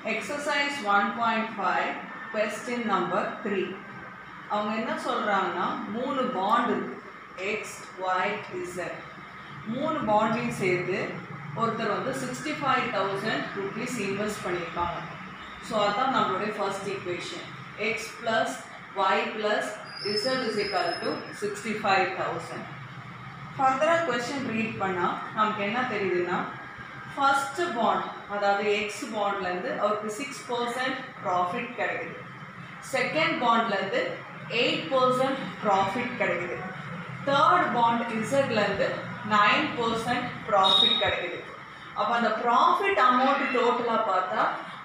Exercise 1.5 question number 3. அவங்க என்ன சொல்றாங்கன்னா மூணு பாண்ட் X, Y, Z. மூணு பாண்டையும் சேர்த்து ஒருத்தர் வந்து 65,000 rupees இன்வெஸ்ட் பண்ணியிருக்காங்க. ஸோ அதான் நம்மளுடைய first equation. X plus Y plus Z is equal to 65,000. ஃபர்தராக கொஸ்டின் ரீட் பண்ணால் நமக்கு என்ன தெரியுதுன்னா, ஃபர்ஸ்ட் பாண்ட் அதாவது எக்ஸ் பாண்ட்லேருந்து அவருக்கு 6% ப்ராஃபிட் கிடைக்குது. செகண்ட் பாண்ட்லேருந்து 8% ப்ராஃபிட் கிடைக்குது. தேர்ட் பாண்ட் இசட்லேருந்து 9% ப்ராஃபிட் கிடைக்குது. அப்போ அந்த ப்ராஃபிட் அமௌண்ட் டோட்டலாக பார்த்தா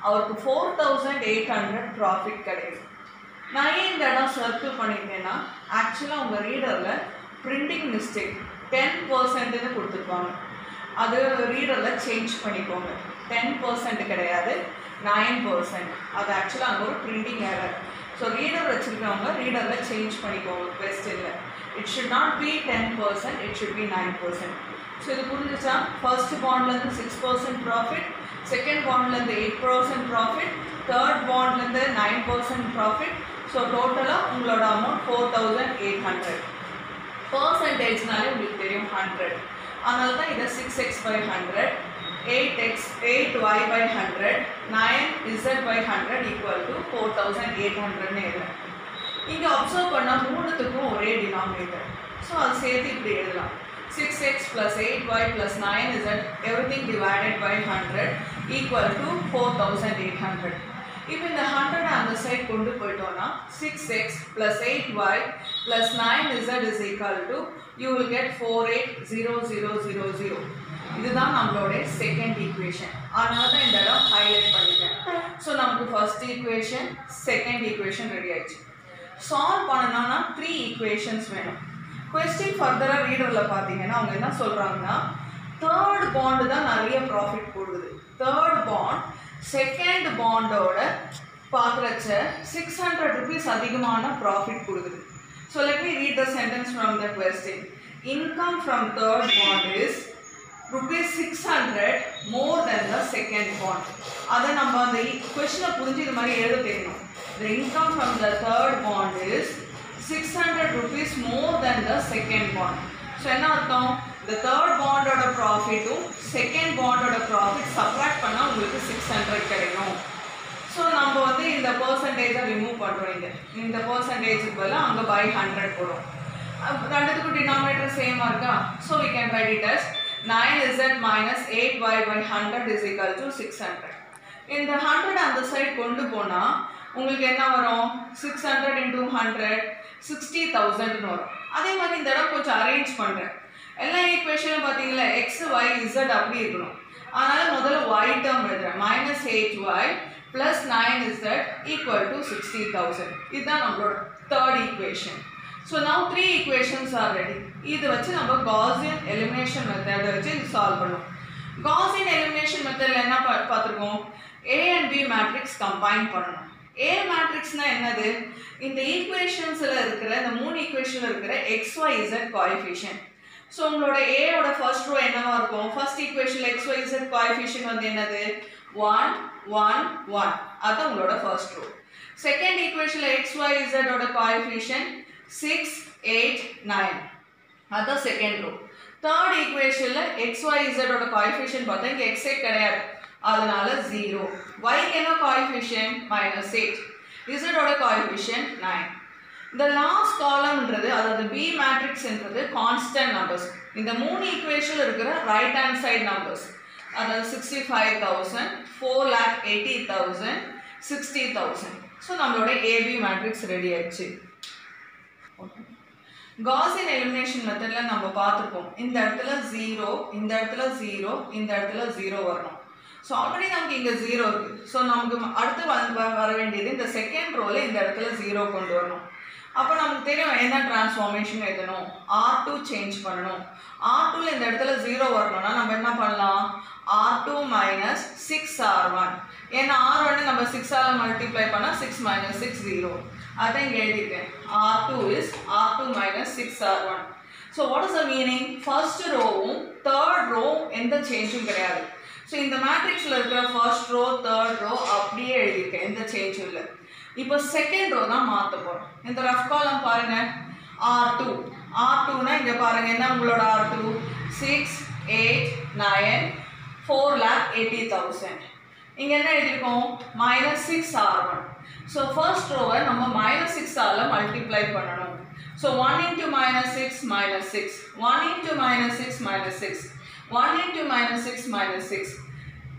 அவருக்கு 4,800 ப்ராஃபிட் கிடைக்குது. நான் ஏன் இந்த இடம் சர்க்கிள் பண்ணியிருக்கேன்னா, ஆக்சுவலாக உங்கள் ரீடரில் பிரிண்டிங் மிஸ்டேக் 10%ன்னு கொடுத்துருப்பாங்க. அது ரீடரில் சேஞ்ச் பண்ணிக்கோங்க. 10% கிடையாது, 9%. அது ஆக்சுவலாக அங்கே ஒரு பிரிண்டிங் எரர். ஸோ ரீடர் வச்சுருக்கவங்க ரீடரில் சேஞ்ச் பண்ணிக்கோங்க கொஸ்டினில். It should not be 10%, it should be 9%. So இது புரிஞ்சிச்சா? ஃபர்ஸ்ட் பாண்ட்லேருந்து 6% ப்ராஃபிட், செகண்ட் பாண்ட்லேருந்து 8% ப்ராஃபிட், தேர்ட் பாண்ட்லேருந்து 9% ப்ராஃபிட். ஸோ டோட்டலாக உங்களோட அமௌண்ட் 4,800. பர்சன்டேஜ்னாலே உங்களுக்கு தெரியும் 100. அதனால தான் இதை 6x by 100, 8y by 100, 9z by 100 equal to 4,800ன்னு எழுதலாம். இங்கே அப்சர்வ் பண்ணால் மூணுத்துக்கும் ஒரே டினாமினேட்டர். ஸோ அது சேர்த்து இப்படி எழுதலாம். 6x plus 8y plus 9z everything divided by 100 equal to 4,800. இப்போ இந்த 100 அந்த சைட் கொண்டு போயிட்டோம்னா 6x plus 8y plus 9z is equal to you will get 480000. இதுதான் நம்மளோட செகண்ட் ஈக்குவேஷன். அதனால தான் இந்த இடம் ஹைலைட் பண்ணிட்டேன். ஸோ நமக்கு first equation, second equation ready ஆயிடுச்சு. சால்வ் பண்ணணும்னா 3 ஈக்குவேஷன்ஸ் வேணும். கொஸ்டின் ஃபர்தராக ரீடரில் பார்த்தீங்கன்னா அவங்க என்ன சொல்கிறாங்கன்னா, தேர்ட் பாண்டு தான் நிறைய ப்ராஃபிட் கொடுக்குது. தேர்ட் பாண்ட் செகண்ட் பாண்டோட பார்க்குறச்ச 600 rupees அதிகமான ப்ராஃபிட் கொடுக்குது. So let me read the sentence from the question. Income from third bond is ₹600 more than the second bond. அதை நம்ம அந்த கொஸ்டினை புரிஞ்சு இது மாதிரி எழுத தெரியணும். The income from the third bond is 600 rupees more than the second bond. So என்ன அர்த்தம்? the third bondோட ப்ராஃபிட்டும் செகண்ட் பாண்டோட ப்ராஃபிட் சப்ராக்ட் பண்ணால் உங்களுக்கு 600 கிடைக்கும். ஸோ நம்ம வந்து இந்த பர்சன்டேஜை ரிமூவ் பண்ணுறோம். இந்த பர்சன்டேஜுக்கு பதிலாக அங்கே by 100 போடும். ரெண்டுத்துக்கும் டினாமினேட்டர் சேமாக இருக்கா? So we can write it as 9z minus 8y by 100 is equal to 600. இந்த 100 அந்த சைட் கொண்டு போனால் உங்களுக்கு என்ன வரும்? 600 into 100 60,000ன்னு வரும். அதே மாதிரி இந்த இடம் கொஞ்சம் அரேஞ்ச் பண்ணுறேன். எல்லா ஈக்குவேஷனும் பார்த்தீங்களா எக்ஸ் ஒய் இசட் அப்படி இருக்கணும். அதனால் முதல்ல y டேர்ம் எழுதுறேன். minus 8y plus 9z equal to 60,000. இதுதான் நம்மளோட third equation. So now 3 equations are ready. இது வச்சு நம்ம Gaussian elimination method வச்சு இது சால்வ் பண்ணுவோம். Gaussian elimination methodல என்ன பார்த்துருக்கோம்? A and B matrix combine பண்ணணும். A matrixனா என்னது? இந்த ஈக்குவேஷன்ஸ்ல இருக்கிற இந்த மூணு ஈக்குவேஷன்ல இருக்கிற XYZ கோஎஃபிஷியன்ட். ஸோ உங்களோட A ஓட ஃபர்ஸ்ட் ரோ என்னவா இருக்கும்? ஃபர்ஸ்ட் ஈக்குவேஷன்ல XYZ கோஎஃபிஷியன்ட் வந்து என்னது? 1 1 1. அது உங்களோட ஃபர்ஸ்ட் ரோ. செகண்ட் ஈக்குவேஷன்ல XYZ ஓட கோஎஃபிஷியன்ட் 6 8 9. அதான் செகண்ட் ரோ. தேர்ட் ஈக்குவேஷன்ல XYZ ஓட கோஎஃபிஷியன்ட் பார்த்தா இங்க x கிடையாது. அதனால 0. y என்ன கோஎஃபிஷியன்ட்? -8. z ஓட கோஎஃபிஷியன்ட் 9. இந்த லாஸ்ட் காலம்ன்றது அதாவது B மேட்ரிக்ஸ்ன்றது கான்ஸ்டன்ட் நம்பர்ஸ். இந்த மூணு ஈக்குவேஷன்ல இருக்கிற ரைட் ஹேண்ட் சைடு நம்பர்ஸ். அதாவது 65,000, 4,80,000, 60,000. ஸோ நம்மளோட AB மேட்ரிக்ஸ் ரெடி ஆயிடுச்சு. Gaussian elimination methodல நம்ம பார்த்துருப்போம். இந்த இடத்துல 0, இந்த இடத்துல 0, இந்த இடத்துல 0 வரணும். ஸோ ஆல்ரெடி நமக்கு இங்கே 0 இருக்குது. ஸோ நமக்கு அடுத்து வர வேண்டியது இந்த செகண்ட் ரோவில் இந்த இடத்துல 0 கொண்டு வரணும். அப்போ நமக்கு தெரியும் என்ன டிரான்ஸ்ஃபார்மேஷன் எழுதணும்? R2 சேஞ்ச் பண்ணணும். R2ல இந்த இடத்துல 0 வரணும்னா நம்ம என்ன பண்ணலாம்? R2 minus 6R1. ஏன்னா R1 நம்ம 6ஆல் மல்டிப்ளை பண்ணால் 6 minus 6 0. அதான் இங்கே எழுதியிருக்கேன். R2 is R2 minus 6R1. So what is the meaning? First row, third row எந்த சேஞ்சும் கிடையாது. So in the matrix la irukra first row, third row, எழுதியிருக்கேன், எந்த சேஞ்சும் இல்லை. இப்போ செகண்ட் ரோ தான் மாற்ற போகிறோம். இந்த ரஃப் காலம் பாருங்கள், R2. R2னா இங்கே பாருங்கள், என்ன உங்களோட R2? 6, 8, 9, 4,80,000. இங்கே என்ன எழுதியிருக்கோம்? -6R1. ஸோ ஃபர்ஸ்ட் ரோவை நம்ம -6ஆல் மல்டிப்ளை பண்ணணும். So 1 into -6 -6, 1 into -6 -6, 1 into -6 -6,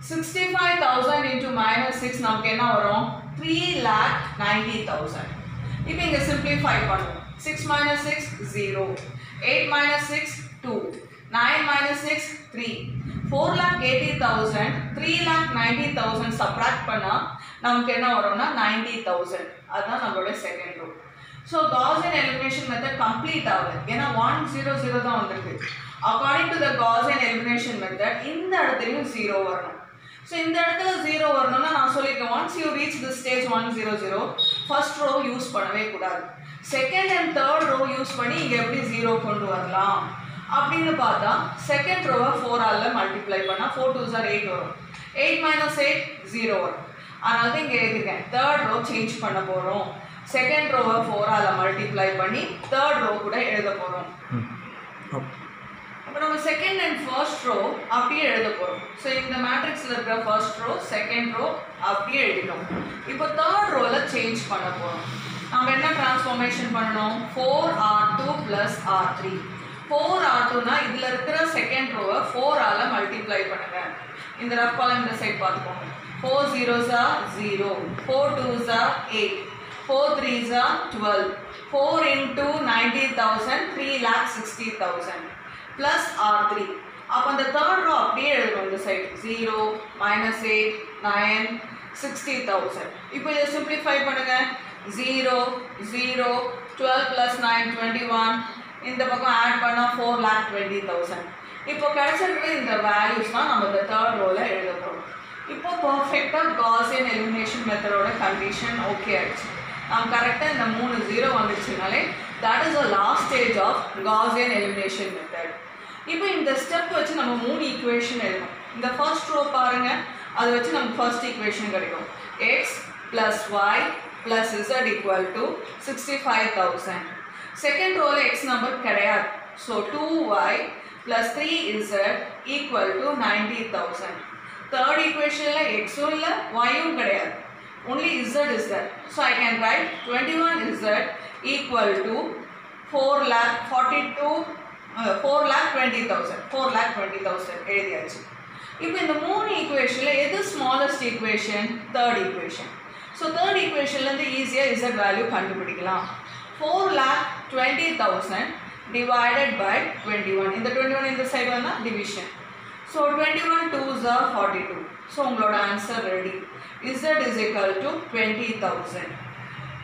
65,000 into -6 நமக்கு என்ன வரும்? 3,90,000. இப்போ இங்கே சிம்பிளிஃபை பண்ணுவோம். 6 minus 6 0, 8 minus 6 2, 9 minus 6 3, 4,80,000, 3,90,000 subtract பண்ணா நமக்கு என்ன வரும்னா 90,000. அதுதான் நம்மளோட second row. So Gaussian elimination method complete ஆகுது, ஏன்னா 1 0 0 தான் வந்திருக்கு. According to the Gaussian elimination method இந்த இடத்துலையும் 0 வரணும். ஸோ இந்த இடத்துல 0 வரணும்னா நான் சொல்லியிருக்கேன், once you reach the stage 1 0 0 first row use பண்ணவே கூடாது. Second and third row use பண்ணி இங்கே எப்படி 0 கொண்டு வரலாம் அப்படின்னு பார்த்தா, செகண்ட் ரோவை 4ஆல் மல்டிப்ளை பண்ணால் 4 2s are 8 வரும். 8 minus 8 0 வரும். அதனால தான் இங்கே எழுதிருக்கேன். தேர்ட் ரோ சேஞ்ச் பண்ண போகிறோம். செகண்ட் ரோவை 4ஆல் மல்டிப்ளை பண்ணி தேர்ட் ரோ கூட எழுத போகிறோம். இப்போ நம்ம செகண்ட் அண்ட் ஃபர்ஸ்ட் ரோ அப்படியே எழுத போகிறோம். ஸோ இந்த மேட்ரிக்ஸில் இருக்கிற ஃபர்ஸ்ட் ரோ செகண்ட் ரோ அப்படியே எழுதிட்டோம். இப்போ தேர்ட் ரோவில் சேஞ்ச் பண்ண போகிறோம். நம்ம என்ன டிரான்ஸ்ஃபார்மேஷன் பண்ணணும்? 4R2 plus R3. 4R2னா இதில் இருக்கிற செகண்ட் ரோவை 4ஆல் மல்டிப்ளை பண்ணுங்க. இந்த ரஃப் காலம் இந்த சைட் பார்த்துக்கோங்க. 4 0s are 0, 4 2s are 8, 4 3s are 12, 4 into 90,000 3,60,000 plus R3. அப்போ அந்த தேர்ட் ரோ அப்படியே எழுதுறோம். இந்த சைட் 0 -8 9 60,000. இப்போ இதை சிம்பிளிஃபை பண்ணுங்க. 0 0 12 plus 9 21, இந்த பக்கம் ஆட் பண்ணால் 4,20,000. இப்போ கிடைச்சிருக்கிற இந்த வேல்யூஸ் தான் நம்ம இந்த தேர்ட் ரோவில் எழுத போகிறோம். இப்போ பர்ஃபெக்டாக Gaussian elimination மெத்தடோட கண்டிஷன் ஓகே ஆயிடுச்சு. நம்ம கரெக்டாக இந்த 3 0 வந்துடுச்சுனாலே that is the last stage of Gaussian elimination method. இப்போ இந்த ஸ்டெப் வச்சு நம்ம 3 ஈக்குவேஷன் எழுதணும். இந்த ஃபர்ஸ்ட் ரோ பாருங்க, அதை வச்சு நமக்கு ஃபர்ஸ்ட் ஈக்குவேஷன் கிடைக்கும். x plus y plus z equal to 65,000. Second ரோவில் x நம்பர் கிடையாது. So 2y plus 3z equal to 90,000. Third ஈக்குவேஷனில் xும் இல்லை yயும் கிடையாது, only z is there. So I can write 21z equal to 4,20,000 எழுதியாச்சு. இப்போ இந்த 3 ஈக்குவேஷனில் எது smallest equation? Third equation. So தேர்ட் ஈக்குவேஷன்லேருந்து ஈஸியாக z வேல்யூ கண்டுபிடிக்கலாம். 4,20,000 divided by 21. இந்த 21 இந்த சைடு வந்தால் division. So 21 2s are 42. So உங்களோட answer ready. z is equal to 20,000.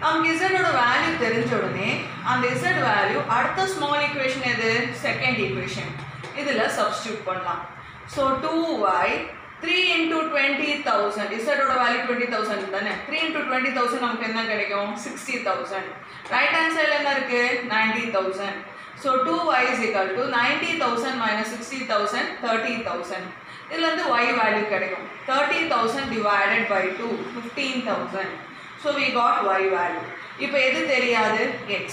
நமக்கு z-ஓட வேல்யூ தெரிஞ்ச உடனே அந்த z வேல்யூ அடுத்த ஸ்மால் ஈக்குவேஷன் எது? Second equation. இதில் சப்ஸ்டியூட் பண்ணலாம். ஸோ 2y 3 into 20,000, z-ஓட வேல்யூ 20,000 தானே. 3 into 20,000 நமக்கு என்ன கிடைக்கும்? 60,000. ரைட் ஹேண்ட் சைடில் என்ன இருக்குது? 90,000. So 2y is equal to 90,000 minus 60,000 30,000. இதிலேருந்து y வேல்யூ கிடைக்கும். 30,000 divided by 2 15,000. So we got y value. இப்போ எது தெரியாது? x.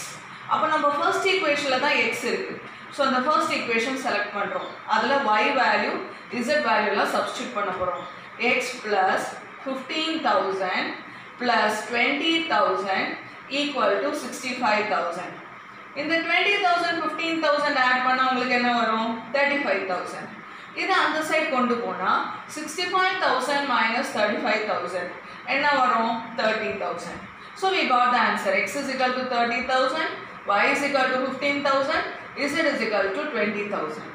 அப்போ நம்ம ஃபர்ஸ்ட் ஈக்குவேஷனில் தான் x இருக்குது. ஸோ அந்த ஃபர்ஸ்ட் ஈக்குவேஷன் செலக்ட் பண்ணுறோம். அதில் y வேல்யூ z வேல்யூலாம் சப்ஸ்டியூட் பண்ண போகிறோம். x plus 15,000 plus 20,000 equal to 65,000. இந்த 20,000 15,000 ஆட் பண்ணால் உங்களுக்கு என்ன வரும்? 35,000. இதை அந்த சைட் கொண்டு போனால் 65,000 minus 35,000 என்ன வரும்? 30,000. So we got the answer. X is equal to 30,000, y is equal to 15,000, z is equal to 20,000.